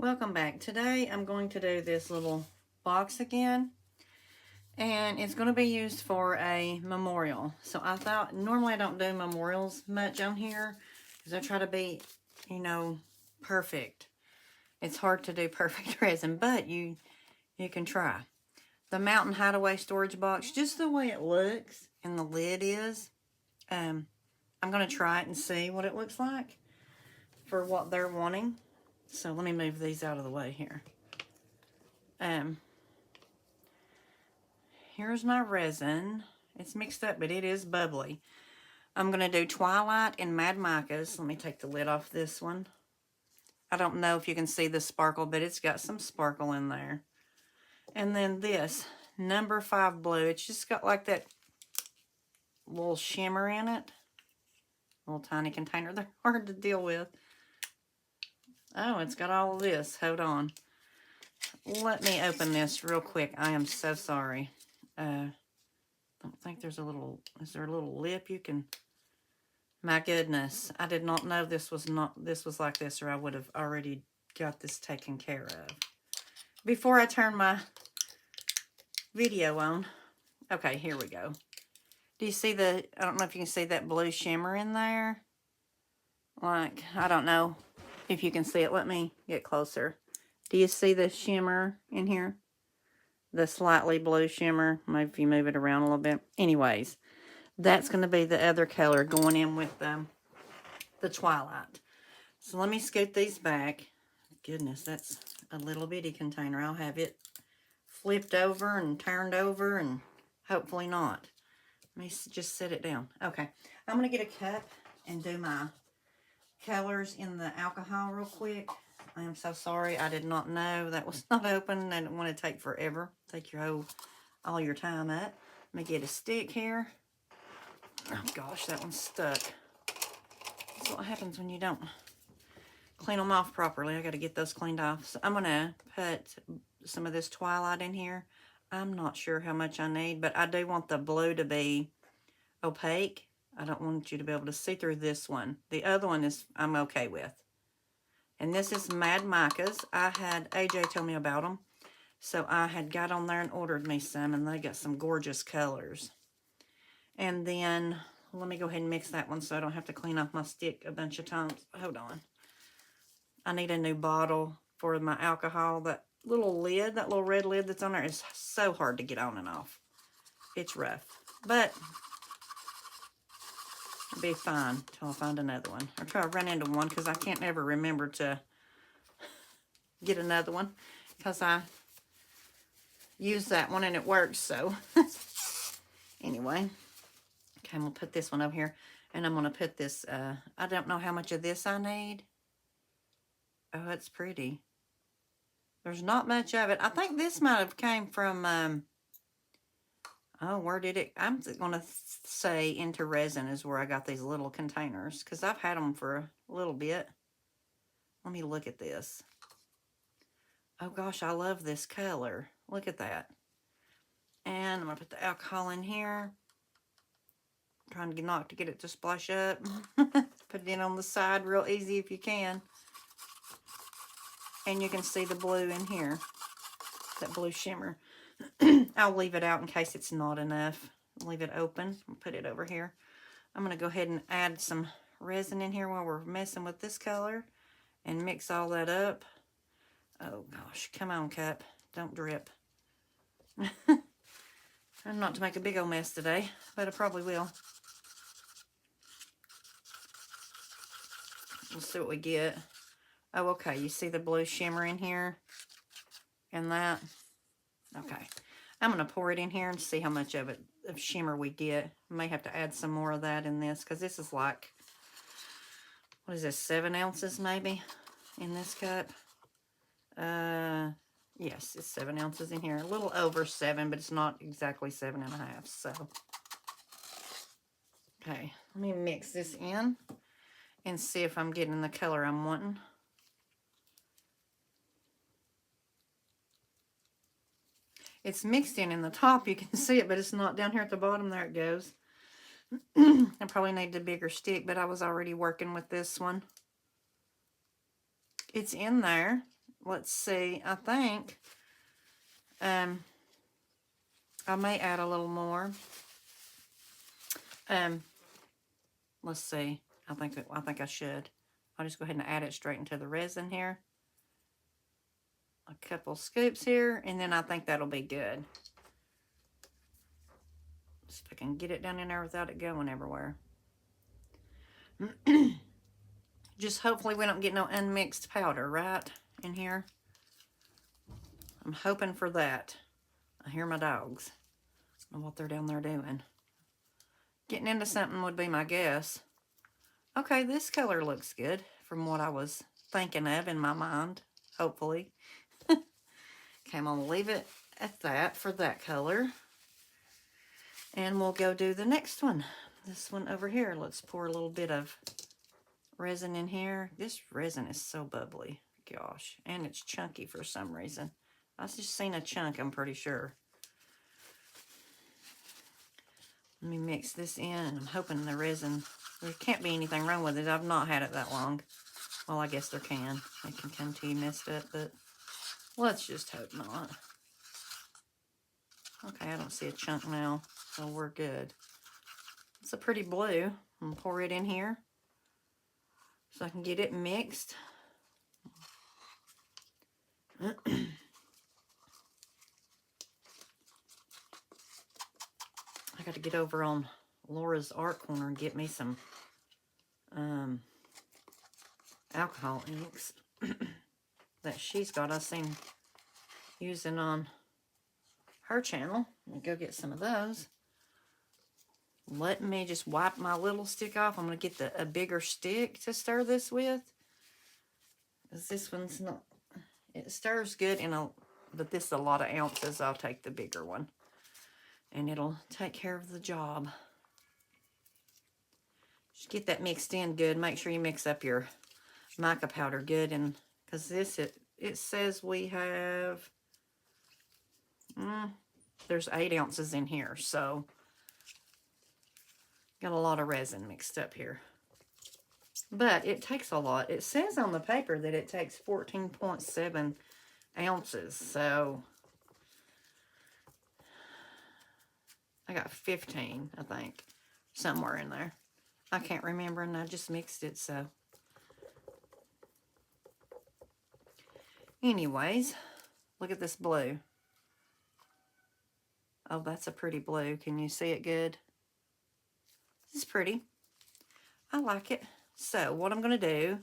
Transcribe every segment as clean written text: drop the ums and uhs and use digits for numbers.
Welcome back. Today I'm going to do this little box again, and it's going to be used for a memorial. So I thought, normally I don't do memorials much on here because I try to be, perfect. It's hard to do perfect resin, but you can try. The Mountain Hideaway storage box, just the way it looks and the lid is, I'm going to try it and see what it looks like for what they're wanting. So let me move these out of the way here. Here's my resin. It's mixed up, but it is bubbly. I'm going to do Twilight and Mad Micas. Let me take the lid off this one. I don't know if you can see the sparkle, but it's got some sparkle in there. And then this, number 5 blue. It's just got like that little shimmer in it. Little tiny container. They're hard to deal with. Oh, it's got all of this. Hold on. Let me open this real quick. I am so sorry. Don't think there's a little, is there a little lip you can, my goodness, I did not know this was like this, or I would have already got this taken care of. Before I turn my video on, okay, here we go. Do you see I don't know if you can see that blue shimmer in there? Like, I don't know if you can see it. Let me get closer. Do you see the shimmer in here? The slightly blue shimmer. Maybe if you move it around a little bit. Anyways, that's going to be the other color going in with the Twilight. So let me scoot these back. Goodness, that's a little bitty container. I'll have it flipped over and turned over and hopefully not. Let me just set it down. Okay, I'm going to get a cup and do my colors in the alcohol real quick. I am so sorry. I did not know that was not open. I didn't want to take forever. Take all your time up. Let me get a stick here. Oh gosh, that one's stuck. That's what happens when you don't clean them off properly. I got to get those cleaned off. So I'm going to put some of this Twilight in here. I'm not sure how much I need, but I do want the blue to be opaque. I don't want you to be able to see through this one. The other one is I'm okay with. And this is Mad Micas. AJ told me about them. So I had got on there and ordered me some, and they got some gorgeous colors. And then, let me go ahead and mix that one so I don't have to clean off my stick a bunch of times. Hold on. I need a new bottle for my alcohol. That little lid, that little red lid that's on there is so hard to get on and off. It's rough. But it'll be fine until I find another one. Or try to run into one because I can't ever remember to get another one because I use that one and it works. So anyway, okay, I'm going to put this one over here. And I'm going to put this, I don't know how much of this I need. Oh, it's pretty. There's not much of it. I think this might have came from, oh, where did it? I'm going to say Into Resin is where I got these little containers. Because I've had them for a little bit. Let me look at this. Oh, gosh, I love this color. Look at that. And I'm going to put the alcohol in here. Trying to not to get it to splash up. Put it in on the side real easy if you can. And you can see the blue in here. That blue shimmer. I'll leave it out in case it's not enough. Leave it open. I'll put it over here. I'm going to go ahead and add some resin in here while we're messing with this color. And mix all that up. Oh gosh, come on, cup. Don't drip. I'm not to make a big old mess today, but I probably will. We'll see what we get. Oh, okay. You see the blue shimmer in here? And that? Okay. I'm going to pour it in here and see how much of shimmer we get. May have to add some more of that in this because this is like, what is this, 7 ounces maybe in this cup? Yes, it's 7 ounces in here. A little over 7, but it's not exactly 7.5. So, okay. Let me mix this in and see if I'm getting the color I'm wanting. It's mixed in the top. You can see it, but it's not down here at the bottom. There it goes. I probably need a bigger stick, but I was already working with this one. It's in there. let's see, I think I may add a little more. Let's see. I think I should. I'll just go ahead and add it straight into the resin here. A couple scoops here, and then I think that'll be good. See if I can get it down in there without it going everywhere. Just hopefully we don't get no unmixed powder right in here. I'm hoping for that. I hear my dogs. I don't know what they're down there doing. Getting into something would be my guess. Okay, this color looks good from what I was thinking of in my mind, hopefully. Okay, I'm going to leave it at that for that color. And we'll go do the next one. This one over here. Let's pour a little bit of resin in here. This resin is so bubbly. Gosh. And it's chunky for some reason. I've just seen a chunk, I'm pretty sure. Let me mix this in. I'm hoping the resin, there can't be anything wrong with it. I've not had it that long. Well, I guess there can. It can come to you messed up, but let's just hope not. Okay, I don't see a chunk now, so we're good. It's a pretty blue. I'm going to pour it in here so I can get it mixed. I got to get over on Laura's Art Corner and get me some alcohol inks that she's got. I've seen using on her channel. Let me go get some of those. Let me just wipe my little stick off. I'm going to get a bigger stick to stir this with. Because this one's not, it stirs good, but this is a lot of ounces. I'll take the bigger one. And it'll take care of the job. Just get that mixed in good. Make sure you mix up your mica powder good. And because this, it says we have, there's 8 ounces in here. So, got a lot of resin mixed up here. But it takes a lot. It says on the paper that it takes 14.7 ounces. So, I got 15, I think. Somewhere in there. I can't remember, and I just mixed it, so. Anyways, look at this blue. Oh, that's a pretty blue. Can you see it good? It's pretty. I like it. So, what I'm going to do,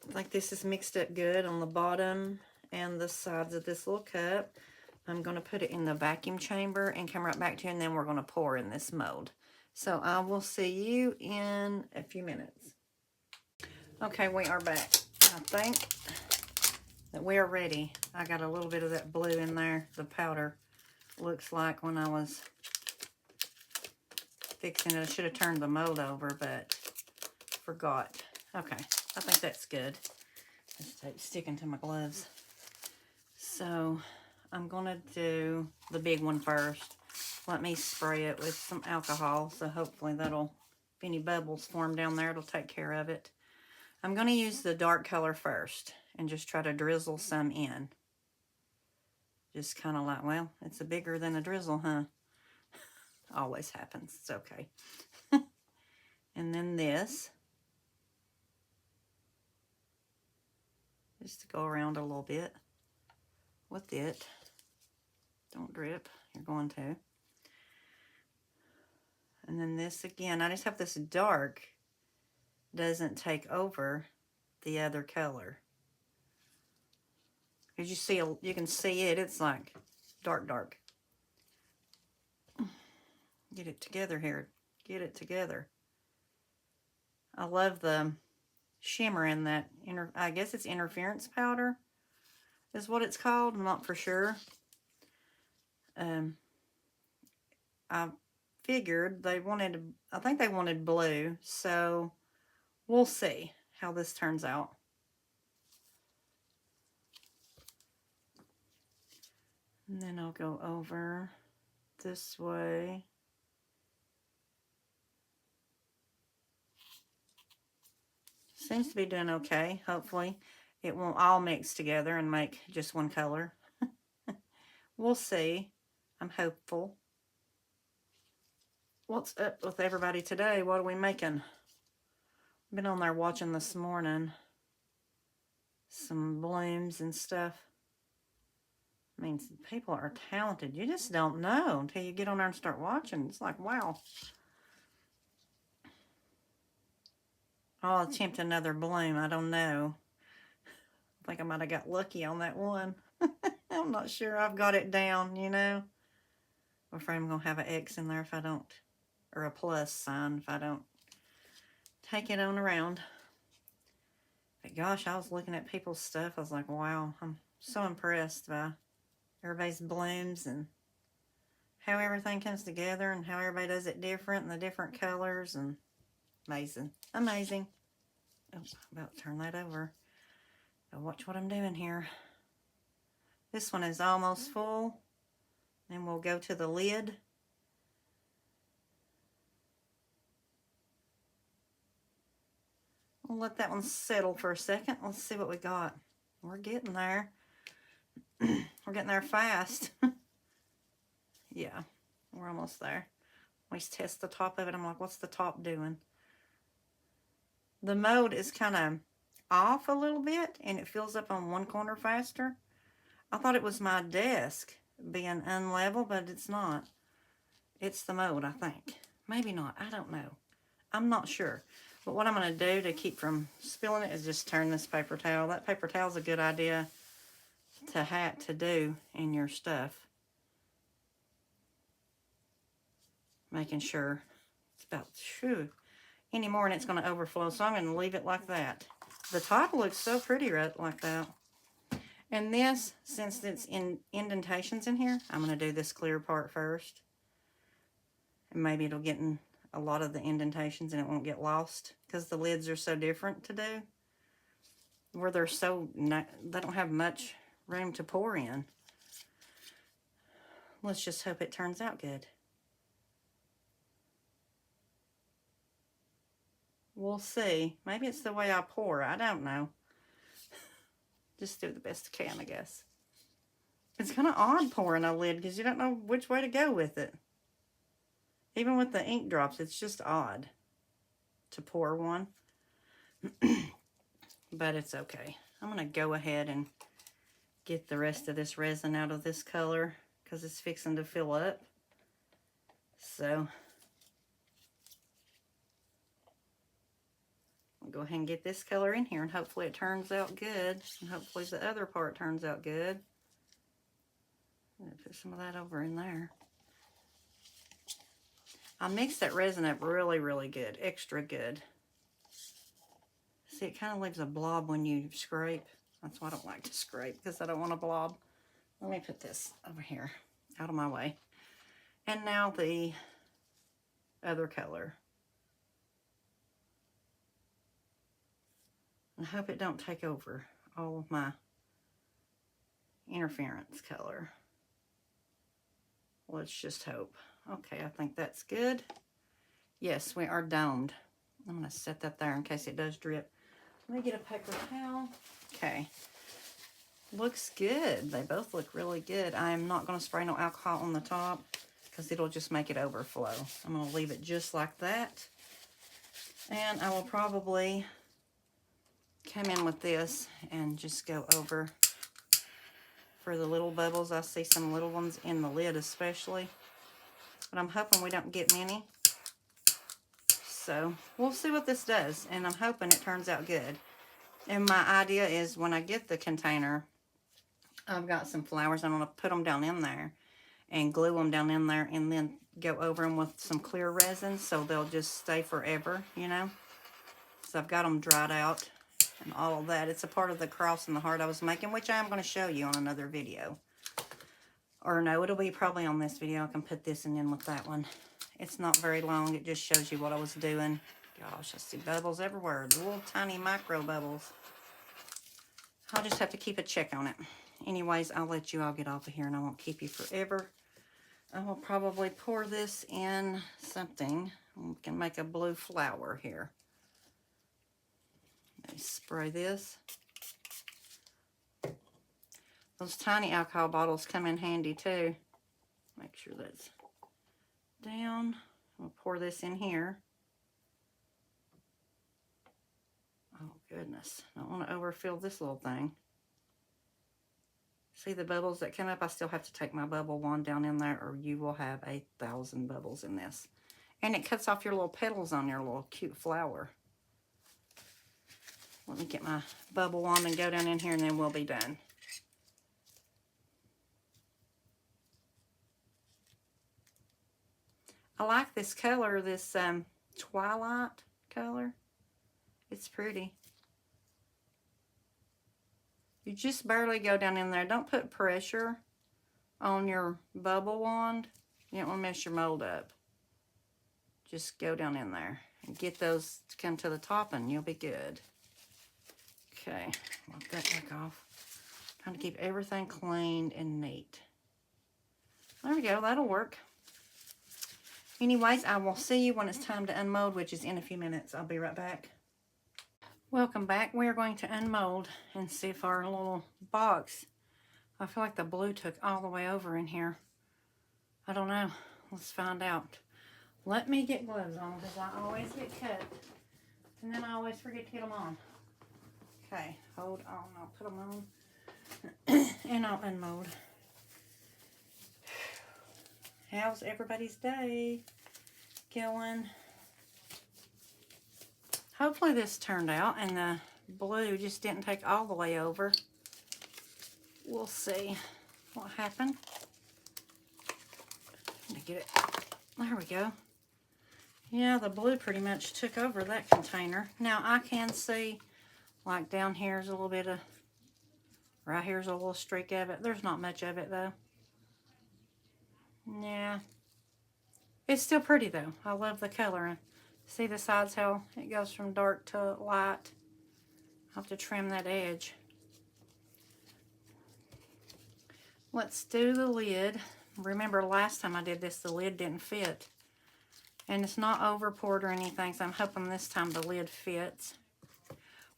I think this is mixed up good on the bottom and the sides of this little cup. I'm going to put it in the vacuum chamber and come right back to you, and then we're going to pour in this mold. So, I will see you in a few minutes. Okay, we are back. I think that we are ready. I got a little bit of that blue in there, the powder. Looks like when I was fixing it, I should have turned the mold over, but forgot. Okay, I think that's good. It's sticking to my gloves. So, I'm going to do the big one first. Let me spray it with some alcohol, so hopefully that'll, if any bubbles form down there, it'll take care of it. I'm going to use the dark color first and just try to drizzle some in. Just kind of like, well, it's a bigger than a drizzle, huh? Always happens. It's okay. And then this. Just to go around a little bit with it. Don't drip. You're going to. And then this again. I just hope this dark doesn't take over the other color. As you see, you can see it. It's like dark, dark. Get it together here. Get it together. I love the shimmer in that. I guess it's interference powder is what it's called. I'm not for sure. I figured they wanted, I think they wanted blue. So we'll see how this turns out. And then I'll go over this way. Seems to be doing okay, hopefully. it won't all mix together and make just one color. We'll see. I'm hopeful. What's up with everybody today? What are we making? Been on there watching this morning. Some blooms and stuff. I mean, people are talented. You just don't know until you get on there and start watching. It's like, wow. I'll attempt another bloom. I don't know. I think I might have got lucky on that one. I'm not sure I've got it down, you know. I'm afraid I'm going to have an X in there if I don't, or a plus sign if I don't take it on around. But gosh, I was looking at people's stuff. I was like, wow, I'm so impressed by everybody's blooms and how everything comes together and how everybody does it different and the different colors, and amazing. Amazing. Oh, I'm about to turn that over. So watch what I'm doing here. This one is almost full. Then we'll go to the lid. We'll let that one settle for a second. Let's see what we got. We're getting there. We're getting there fast. Yeah, we're almost there. Always test the top of it. I'm like, what's the top doing? The mode is kind of off a little bit, and it fills up on one corner faster. I thought it was my desk being unlevel, but it's not. It's the mode, I think. Maybe not. I don't know. I'm not sure. But what I'm going to do to keep from spilling it is just turn this paper towel. That paper towel is a good idea to do in your stuff. Making sure it's about any more and it's going to overflow. So I'm going to leave it like that. The top looks so pretty right like that. And this, since it's in indentations in here, I'm going to do this clear part first. And maybe it'll get in a lot of the indentations and it won't get lost. Because the lids are so different to do. Where they're so, they don't have much room to pour in. Let's just hope it turns out good. We'll see. Maybe it's the way I pour. I don't know. Just do the best I can, I guess. It's kind of odd pouring a lid because you don't know which way to go with it. Even with the ink drops, it's just odd to pour one. But it's okay. I'm going to go ahead and get the rest of this resin out of this color because it's fixing to fill up. So I'll go ahead and get this color in here, and hopefully it turns out good, and hopefully the other part turns out good. I'm going to put some of that over in there. I mixed that resin up really, really good, extra good. See, it kind of leaves a blob when you scrape. That's why I don't like to scrape, because I don't want a blob. Let me put this over here, out of my way. And now the other color. I hope it don't take over all of my interference color. Let's just hope. Okay, I think that's good. Yes, we are domed. I'm going to set that there in case it does drip. Let me get a paper towel. Okay. Looks good. They both look really good. I'm not going to spray no alcohol on the top because it'll just make it overflow. I'm going to leave it just like that. And I will probably come in with this and just go over for the little bubbles. I see some little ones in the lid especially, but I'm hoping we don't get many. So we'll see what this does, and I'm hoping it turns out good. And my idea is when I get the container, I've got some flowers. I'm going to put them down in there and glue them down in there, and then go over them with some clear resin so they'll just stay forever, you know. So I've got them dried out and all of that. It's a part of the cross and the heart I was making, which I am going to show you on another video. Or no, it'll be probably on this video. I can put this in with that one. It's not very long. It just shows you what I was doing. Gosh, I see bubbles everywhere. Little tiny micro bubbles. I'll just have to keep a check on it. Anyways, I'll let you all get off of here and I won't keep you forever. I will probably pour this in something. We can make a blue flower here. Let me spray this. Those tiny alcohol bottles come in handy too. Make sure that's down. We'll pour this in here. Oh goodness, I don't want to overfill this little thing. See the bubbles that come up? I still have to take my bubble wand down in there, or you will have 1,000 bubbles in this. And it cuts off your little petals on your little cute flower. Let me get my bubble wand and go down in here, and then we'll be done. I like this color, this twilight color. It's pretty. You just barely go down in there. Don't put pressure on your bubble wand. You don't want to mess your mold up. Just go down in there and get those to come to the top, and you'll be good. Okay, wipe that back off. Trying to keep everything clean and neat. There we go, that'll work. Anyways, I will see you when it's time to unmold, which is in a few minutes. I'll be right back. Welcome back. We are going to unmold and see if our little box, I feel like the blue took all the way over in here. I don't know. Let's find out. Let me get gloves on because I always get cut. And then I always forget to get them on. Okay, hold on. I'll put them on. And I'll unmold. How's everybody's day going? Hopefully this turned out and the blue just didn't take all the way over. We'll see what happened. Let me get it. There we go. Yeah, the blue pretty much took over that container. Now I can see, like down here's a little bit of, right here's a little streak of it. There's not much of it though. Yeah. It's still pretty though. I love the color. See the sides how it goes from dark to light. I'll have to trim that edge. Let's do the lid. Remember last time I did this, the lid didn't fit. And it's not over poured or anything, so I'm hoping this time the lid fits.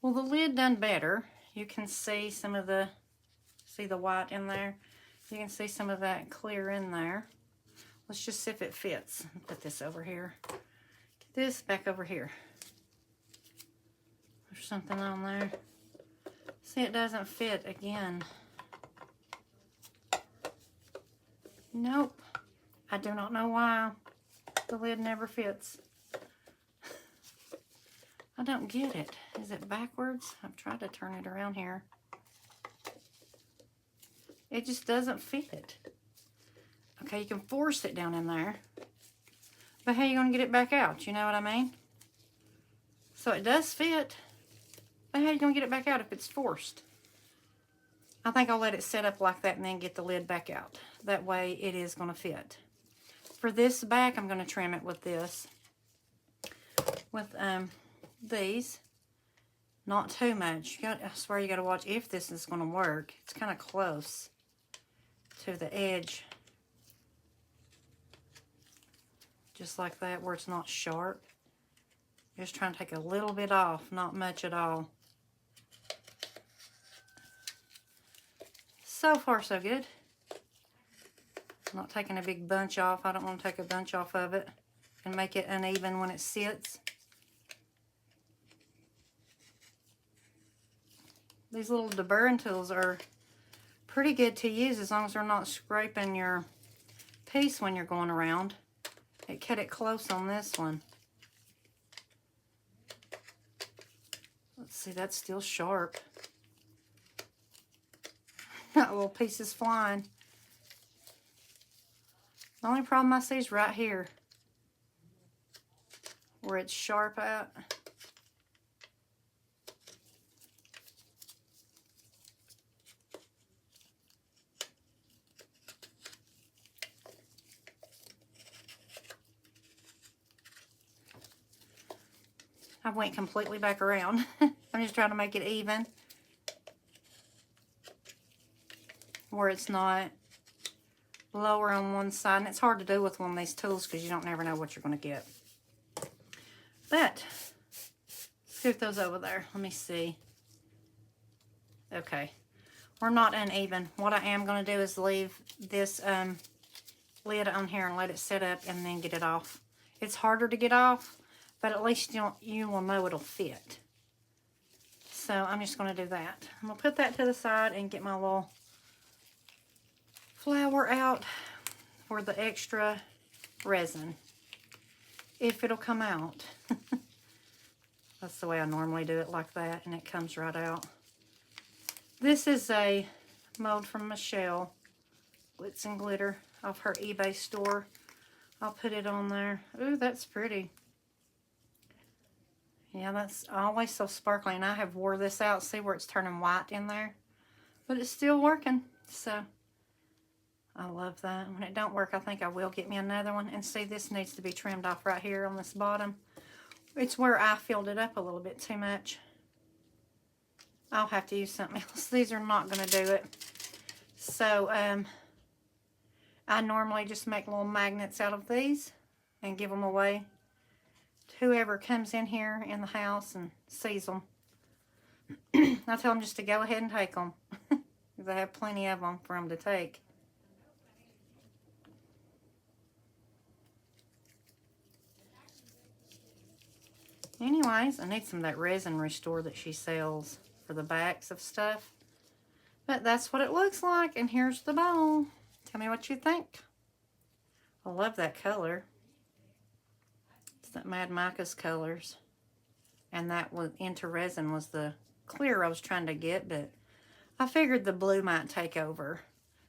Well, the lid done better. You can see some of the, see the white in there? You can see some of that clear in there. Let's just see if it fits. Put this over here. Get this back over here. There's something on there. See, it doesn't fit again. Nope. I do not know why the lid never fits. I don't get it. Is it backwards? I've tried to turn it around here. It just doesn't fit. Okay, you can force it down in there. But how are you going to get it back out? You know what I mean? So it does fit. But how are you going to get it back out if it's forced? I think I'll let it set up like that and then get the lid back out. That way it is going to fit. For this back, I'm going to trim it with this. With these. Not too much. I swear you got to watch if this is going to work. It's kind of close to the edge. Just like that, where it's not sharp. Just trying to take a little bit off, not much at all. So far, so good. I'm not taking a big bunch off. I don't want to take a bunch off of it and make it uneven when it sits. These little deburring tools are pretty good to use as long as they're not scraping your piece when you're going around. It cut it close on this one. Let's see, that's still sharp. That little piece is flying. The only problem I see is right here, where it's sharp at. I went completely back around. I'm just trying to make it even, where it's not lower on one side. And it's hard to do with one of these tools because you don't never know what you're going to get. But, scoot those over there. Let me see. Okay. or not uneven. What I am going to do is leave this lid on here and let it set up and then get it off. It's harder to get off, but at least you will know it'll fit. So I'm just going to do that. I'm going to put that to the side and get my little flour out for the extra resin, if it'll come out. That's the way I normally do it, like that, and it comes right out. This is a mold from Michelle, Glitz and Glitter, off her eBay store. I'll put it on there. Ooh, that's pretty. Yeah, that's always so sparkly, and I have wore this out. See where it's turning white in there? But it's still working, so I love that. When it don't work, I think I will get me another one. And see, this needs to be trimmed off right here on this bottom. It's where I filled it up a little bit too much. I'll have to use something else. These are not going to do it. So, I normally just make little magnets out of these and give them away to whoever comes in here in the house and sees them. I tell them just to go ahead and take them. Because I have plenty of them for them to take. Anyways, I need some of that resin restore that she sells for the backs of stuff. But that's what it looks like. And here's the bowl. Tell me what you think. I love that color. It's that Mad Mica's colors. And that was into resin was the clear I was trying to get. But I figured the blue might take over.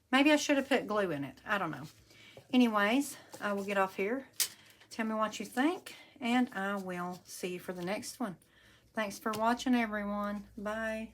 Maybe I should have put glue in it. I don't know. Anyways, I will get off here. Tell me what you think. And I will see you for the next one. Thanks for watching, everyone. Bye.